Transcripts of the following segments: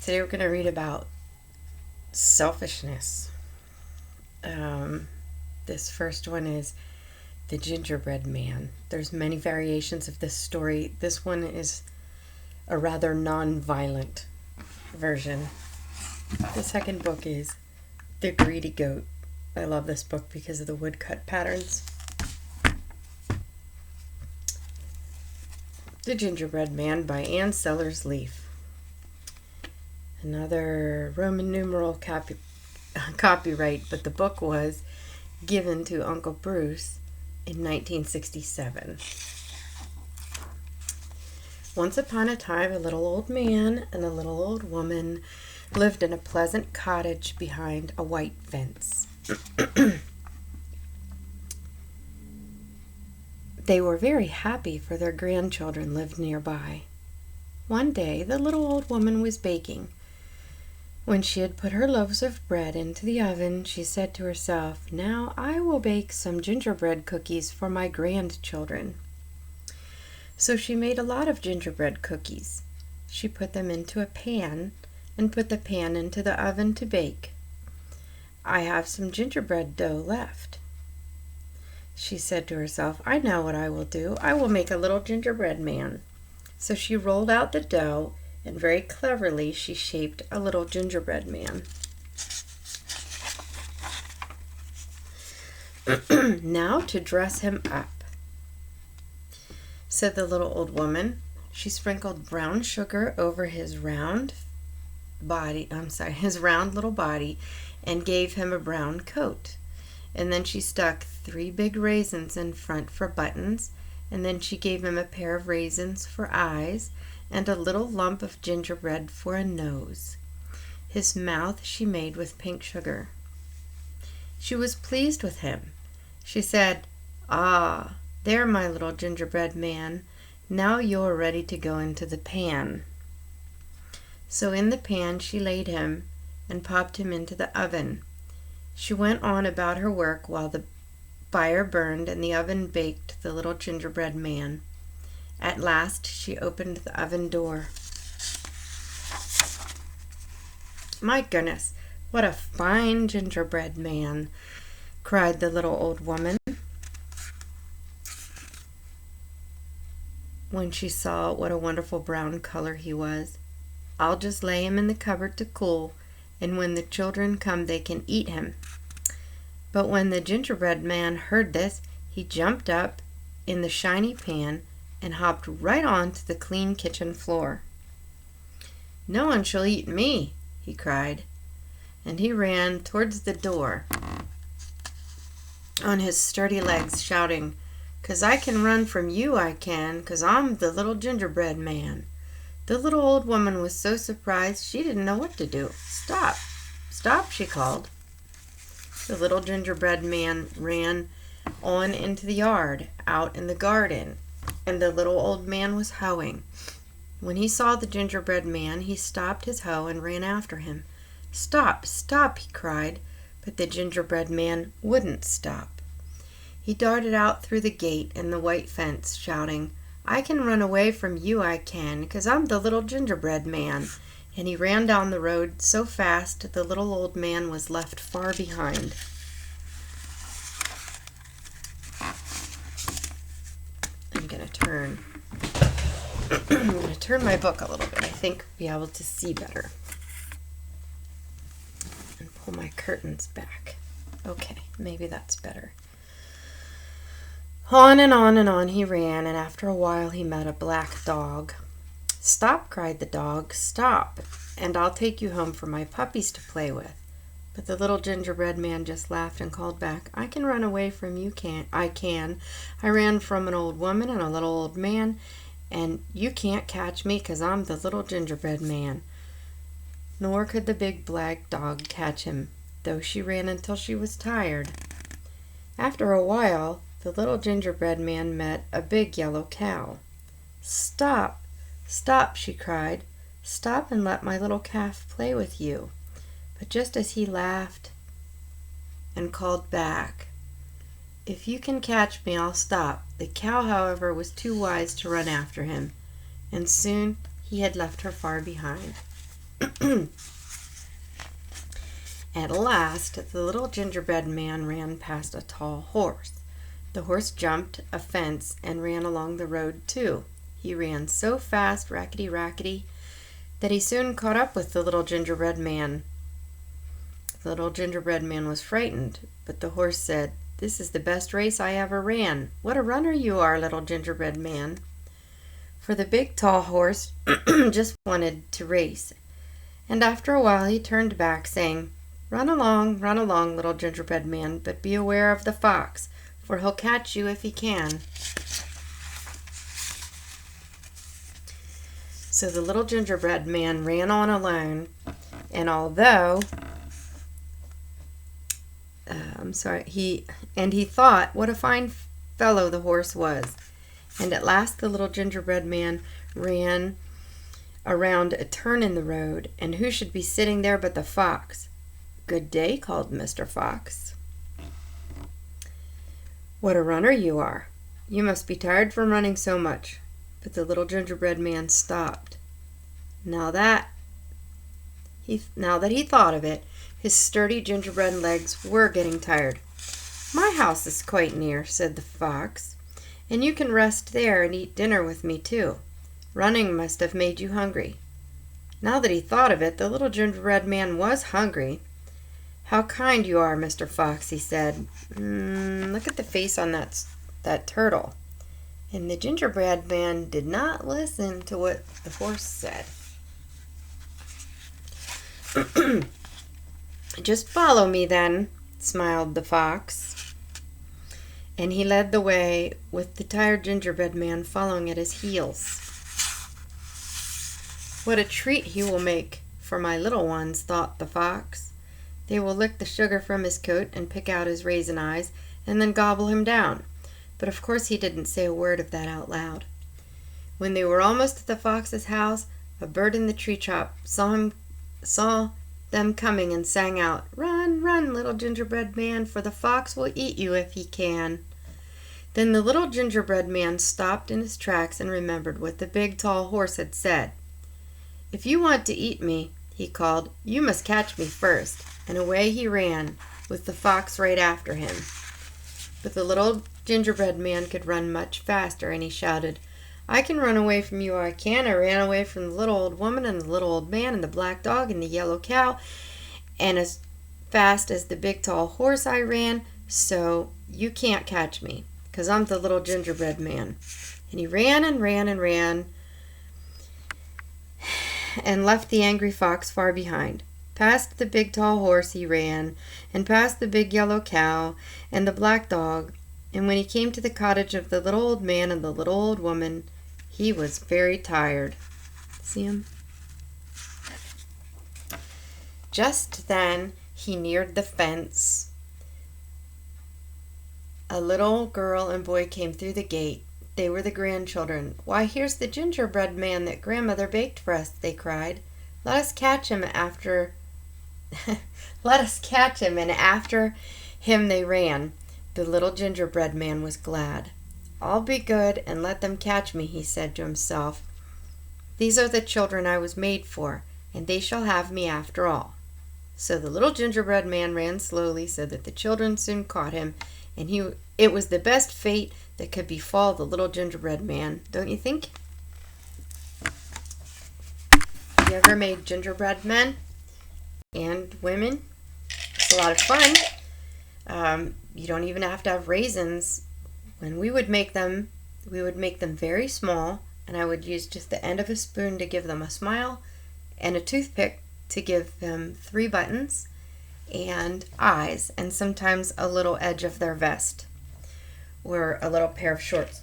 Today we're going to read about selfishness. This first one is the Gingerbread Man. There's many variations of this story. This one is a rather non-violent version. The second book is The Greedy Goat. I love this book because of the woodcut patterns. The Gingerbread Man by Anne Sellers Leaf. Another Roman numeral copyright, but the book was given to Uncle Bruce in 1967. Once upon a time, a little old man and a little old woman lived in a pleasant cottage behind a white fence. They were very happy, for their grandchildren lived nearby. One day, the little old woman was baking. When she had put her loaves of bread into the oven, she said to herself, "Now I will bake some gingerbread cookies for my grandchildren." So she made a lot of gingerbread cookies. She put them into a pan and put the pan into the oven to bake. "I have some gingerbread dough left," she said to herself. "I know what I will do. I will make a little gingerbread man." So she rolled out the dough, and very cleverly she shaped a little gingerbread man. "Now to dress him up," said the little old woman. She sprinkled brown sugar over his round little body, and gave him a brown coat. And then she stuck 3 big raisins in front for buttons, and then she gave him a pair of raisins for eyes, and a little lump of gingerbread for a nose. His mouth she made with pink sugar. She was pleased with him. She said, "Ah, there, my little gingerbread man. Now you're ready to go into the pan." So in the pan she laid him and popped him into the oven. She went on about her work while the fire burned and the oven baked the little gingerbread man. At last she opened the oven door. "My goodness, what a fine gingerbread man!" cried the little old woman when she saw what a wonderful brown color he was. "I'll just lay him in the cupboard to cool, and when the children come they can eat him." But when the gingerbread man heard this, he jumped up in the shiny pan and hopped right onto the clean kitchen floor. "No one shall eat me," he cried, and he ran towards the door on his sturdy legs, shouting, "'Cause I can run from you, I can, 'cause I'm the little gingerbread man." The little old woman was so surprised she didn't know what to do. "Stop, stop," she called. The little gingerbread man ran on into the yard, out in the garden, and the little old man was hoeing. When he saw the gingerbread man, he stopped his hoe and ran after him. "Stop, stop," he cried, but the gingerbread man wouldn't stop. He darted out through the gate and the white fence, shouting, "I can run away from you, I can, 'cause I'm the little gingerbread man." And he ran down the road so fast the little old man was left far behind. I'm going to turn my book a little bit. I think I'll be able to see better. And pull my curtains back. Okay, maybe that's better. On and on he ran, and after a while he met a black dog. "Stop," cried the dog, "stop, and I'll take you home for my puppies to play with." But the little gingerbread man just laughed and called back, "I can run away from you, I can. I ran from an old woman and a little old man, and you can't catch me 'cause I'm the little gingerbread man." Nor could the big black dog catch him, though she ran until she was tired. After a while, the little gingerbread man met a big yellow cow. "Stop, stop," she cried. "Stop and let my little calf play with you." But just as he laughed and called back, "If you can catch me, I'll stop," the cow, however, was too wise to run after him, and soon he had left her far behind. At last, the little gingerbread man ran past a tall horse. The horse jumped a fence and ran along the road, too. He ran so fast, rackety, that he soon caught up with the little gingerbread man. The little gingerbread man was frightened, but the horse said, "This is the best race I ever ran. What a runner you are, little gingerbread man." For the big tall horse just wanted to race. And after a while he turned back, saying, run along, little gingerbread man, but be aware of the fox, for he'll catch you if he can." So the little gingerbread man ran on alone, and although he thought what a fine fellow the horse was. And at last the little gingerbread man ran around a turn in the road, and who should be sitting there but the fox. "Good day," called Mr. Fox. "What a runner you are. You must be tired from running so much." But the little gingerbread man stopped. Now that he thought of it, his sturdy gingerbread legs were getting tired. "My house is quite near," said the fox, "and you can rest there and eat dinner with me too. Running must have made you hungry." Now that he thought of it, the little gingerbread man was hungry. "How kind you are, Mr. Fox," he said. Look at the face on that turtle." And the gingerbread man did not listen to what the horse said. "Just follow me then," smiled the fox. And he led the way, with the tired gingerbread man following at his heels. "What a treat he will make for my little ones," thought the fox. "They will lick the sugar from his coat and pick out his raisin eyes and then gobble him down." But of course he didn't say a word of that out loud. When they were almost at the fox's house, a bird in the tree top saw them coming and sang out, "Run, run, little gingerbread man, for the fox will eat you if he can." Then the little gingerbread man stopped in his tracks and remembered what the big tall horse had said. "If you want to eat me," he called, "you must catch me first." And away he ran, with the fox right after him. But the little gingerbread man could run much faster, and he shouted, "I can run away from you, I can. I ran away from the little old woman and the little old man and the black dog and the yellow cow, and as fast as the big tall horse I ran, so you can't catch me, 'cause I'm the little gingerbread man." And he ran and ran and ran, and left the angry fox far behind. Past the big tall horse he ran, and past the big yellow cow and the black dog, and when he came to the cottage of the little old man and the little old woman, he was very tired. See him? Just then he neared the fence. A little girl and boy came through the gate. They were the grandchildren. "Why, here's the gingerbread man that grandmother baked for us," they cried. Let us catch him," and after him they ran. The little gingerbread man was glad. "I'll be good and let them catch me," he said to himself. "These are the children I was made for, and they shall have me after all." So the little gingerbread man ran slowly so that the children soon caught him, and it was the best fate that could befall the little gingerbread man, don't you think? Have you ever made gingerbread men and women? It's a lot of fun. You don't even have to have raisins. When we would make them very small, and I would use just the end of a spoon to give them a smile, and a toothpick to give them 3 buttons and eyes, and sometimes a little edge of their vest or a little pair of shorts.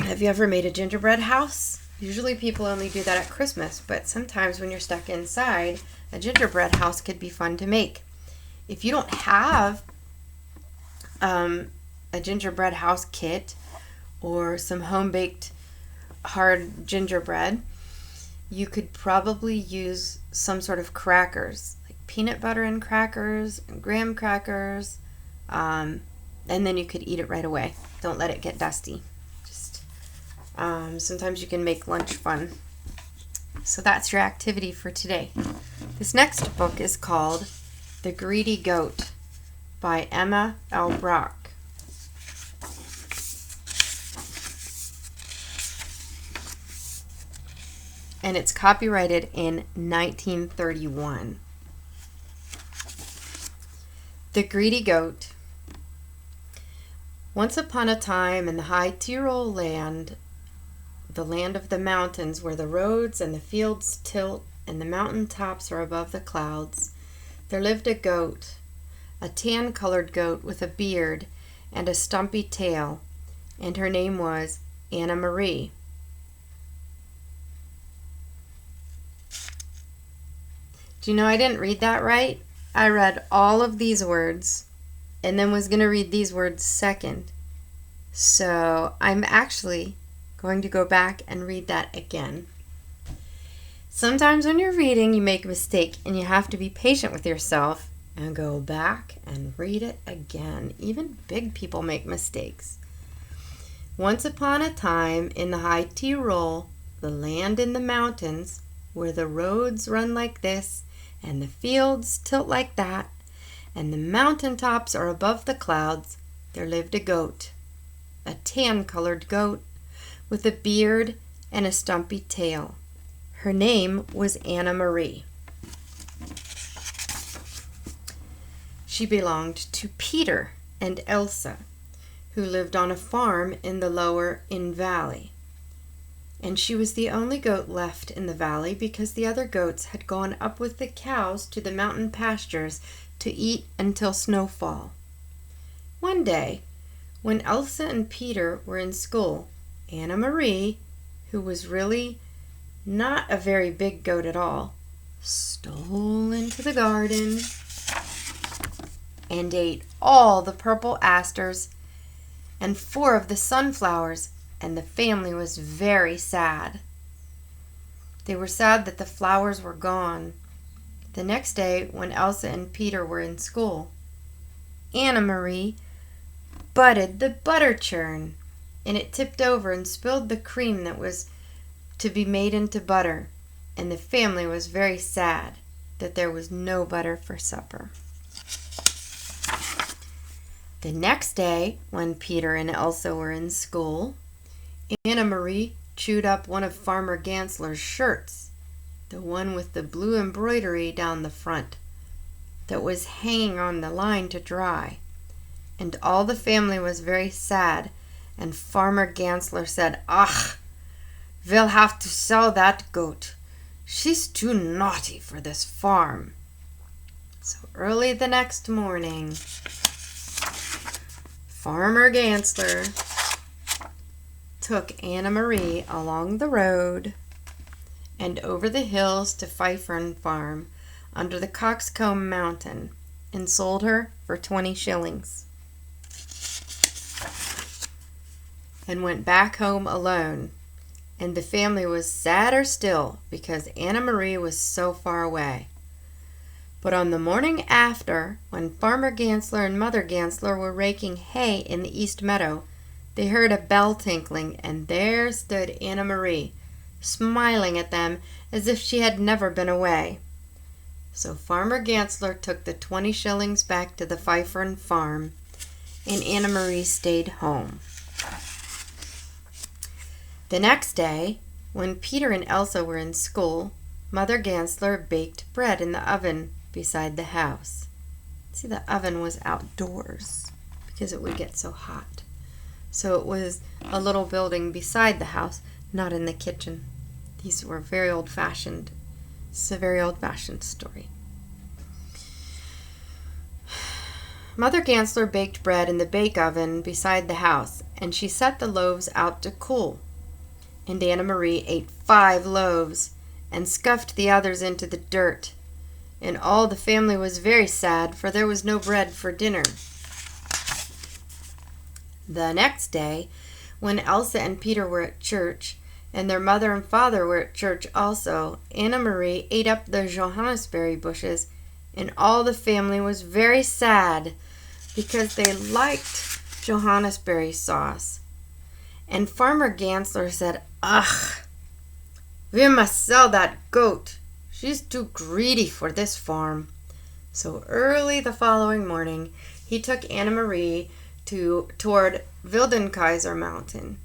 Have you ever made a gingerbread house? Usually people only do that at Christmas, but sometimes when you're stuck inside, a gingerbread house could be fun to make. If you don't have a gingerbread house kit or some home-baked hard gingerbread, you could probably use some sort of crackers, like peanut butter and crackers and graham crackers, and then you could eat it right away. Don't let it get dusty. Sometimes you can make lunch fun. So that's your activity for today. This next book is called The Greedy Goat by Emma L. Brock. And it's copyrighted in 1931. The Greedy Goat. Once upon a time in the high Tyrol land, the land of the mountains where the roads and the fields tilt and the mountain tops are above the clouds, there lived a goat, a tan-colored goat with a beard and a stumpy tail, and her name was Anna Marie. Do you know I didn't read that right? I read all of these words and then was going to read these words second. So I'm actually going to go back and read that again. Sometimes when you're reading, you make a mistake and you have to be patient with yourself and go back and read it again. Even big people make mistakes. Once upon a time in the high Tyrol, the land in the mountains, where the roads run like this and the fields tilt like that and the mountain tops are above the clouds, there lived a goat, a tan-colored goat with a beard and a stumpy tail. Her name was Anna Marie. She belonged to Peter and Elsa, who lived on a farm in the lower Inn Valley. And she was the only goat left in the valley because the other goats had gone up with the cows to the mountain pastures to eat until snowfall. One day, when Elsa and Peter were in school, Anna Marie, who was really not a very big goat at all, stole into the garden and ate all the purple asters and 4 of the sunflowers, and the family was very sad. They were sad that the flowers were gone. The next day, when Elsa and Peter were in school, Anna Marie butted the butter churn, and it tipped over and spilled the cream that was to be made into butter, and the family was very sad that there was no butter for supper. The next day, when Peter and Elsa were in school, Anna Marie chewed up one of Farmer Gansler's shirts, the one with the blue embroidery down the front, that was hanging on the line to dry. And all the family was very sad, and Farmer Gansler said, "Ach, we'll have to sell that goat. She's too naughty for this farm." So early the next morning, Farmer Gansler took Anna Marie along the road and over the hills to Pfeiffer Farm under the Coxcomb Mountain and sold her for 20 shillings. And went back home alone, and the family was sadder still because Anna Marie was so far away. But on the morning after, when Farmer Gansler and Mother Gansler were raking hay in the east meadow, they heard a bell tinkling, and there stood Anna Marie, smiling at them as if she had never been away. So Farmer Gansler took the 20 shillings back to the Pfeiffer Farm, and Anna Marie stayed home. The next day, when Peter and Elsa were in school, Mother Gansler baked bread in the oven beside the house. See, the oven was outdoors because it would get so hot. So it was a little building beside the house, not in the kitchen. These were very old-fashioned. It's a very old-fashioned story. Mother Gansler baked bread in the bake oven beside the house, and she set the loaves out to cool. And Anna Marie ate 5 loaves and scuffed the others into the dirt. And all the family was very sad, for there was no bread for dinner. The next day, when Elsa and Peter were at church, and their mother and father were at church also, Anna Marie ate up the Johannisberry bushes, and all the family was very sad because they liked Johannisberry sauce. And Farmer Gansler said, "Ugh, We must sell that goat. She's too greedy for this farm." So early the following morning, he took Anna Marie toward Wildenkaiser Mountain,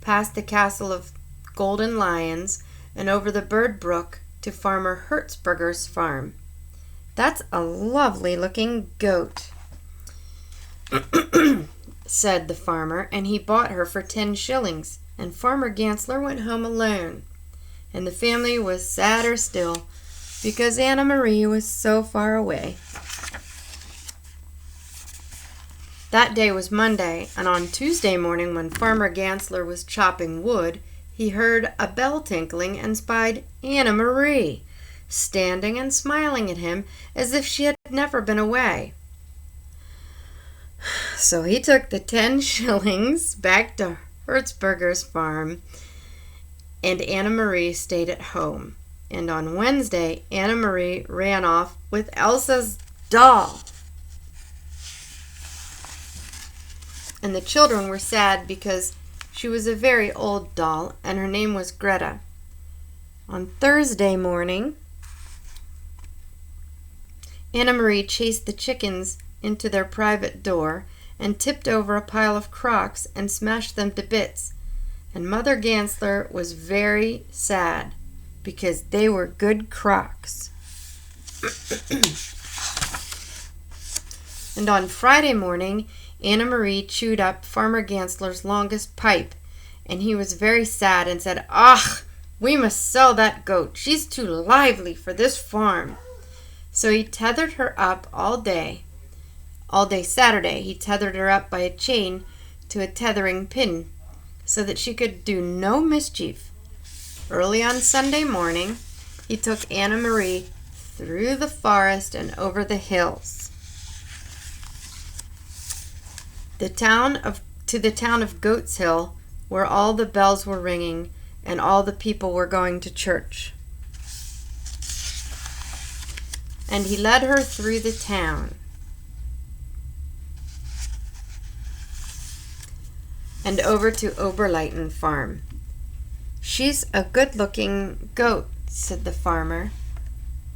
past the castle of Golden Lions, and over the Bird Brook to Farmer Hertzberger's farm. "That's a lovely-looking goat," said the farmer, and he bought her for 10 shillings, and Farmer Gansler went home alone. And the family was sadder still, because Anna Marie was so far away. That day was Monday, and on Tuesday morning when Farmer Gansler was chopping wood, he heard a bell tinkling and spied Anna Marie, standing and smiling at him as if she had never been away. So he took the 10 shillings back to Hertzberger's farm, and Anna Marie stayed at home. And on Wednesday, Anna Marie ran off with Elsa's doll. And the children were sad because she was a very old doll, and her name was Greta. On Thursday morning, Anna Marie chased the chickens into their private door and tipped over a pile of crocks and smashed them to bits. And Mother Gansler was very sad because they were good crocks. And on Friday morning, Anna Marie chewed up Farmer Gansler's longest pipe, and he was very sad and said, "Ach, we must sell that goat. She's too lively for this farm." So he tethered her up all day Saturday. He tethered her up by a chain to a tethering pin so that she could do no mischief. Early on Sunday morning, he took Anna Marie through the forest and over the hills. To the town of Goat's Hill, where all the bells were ringing and all the people were going to church. And he led her through the town and over to Oberleiten farm. "She's a good-looking goat," said the farmer.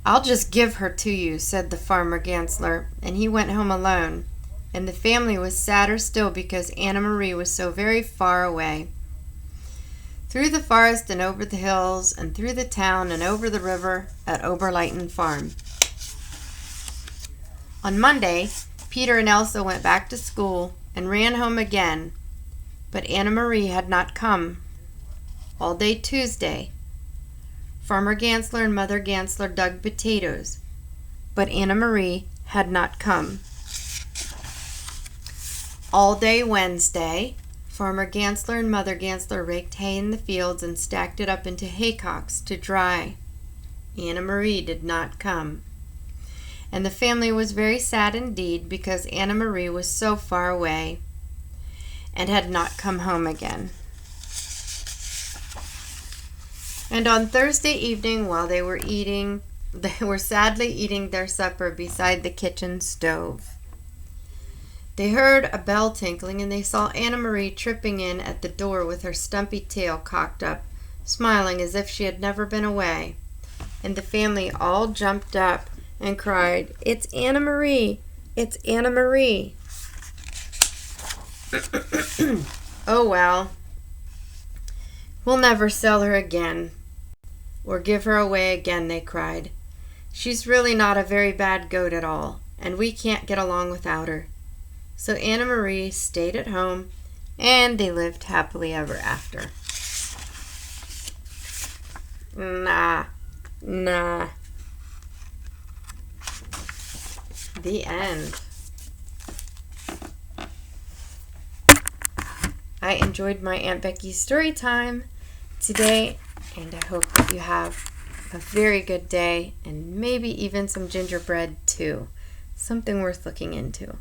"I'll just give her to you," said the Farmer Gansler, and he went home alone. And the family was sadder still because Anna Marie was so very far away. Through the forest and over the hills and through the town and over the river at Oberleiten farm. On Monday, Peter and Elsa went back to school and ran home again, but Anna Marie had not come. All day Tuesday, Farmer Gansler and Mother Gansler dug potatoes, but Anna Marie had not come. All day Wednesday, Farmer Gansler and Mother Gansler raked hay in the fields and stacked it up into haycocks to dry. Anna Marie did not come. And the family was very sad indeed because Anna Marie was so far away and had not come home again. And on Thursday evening, while they were sadly eating their supper beside the kitchen stove, they heard a bell tinkling, and they saw Anna Marie tripping in at the door with her stumpy tail cocked up, smiling as if she had never been away. And the family all jumped up and cried, "It's Anna Marie! It's Anna Marie!" "Oh well, we'll never sell her again, or give her away again," they cried. "She's really not a very bad goat at all, and we can't get along without her." So Anna Marie stayed at home, and they lived happily ever after. Nah. The end. I enjoyed my Aunt Becky's story time today, and I hope that you have a very good day, and maybe even some gingerbread too. Something worth looking into.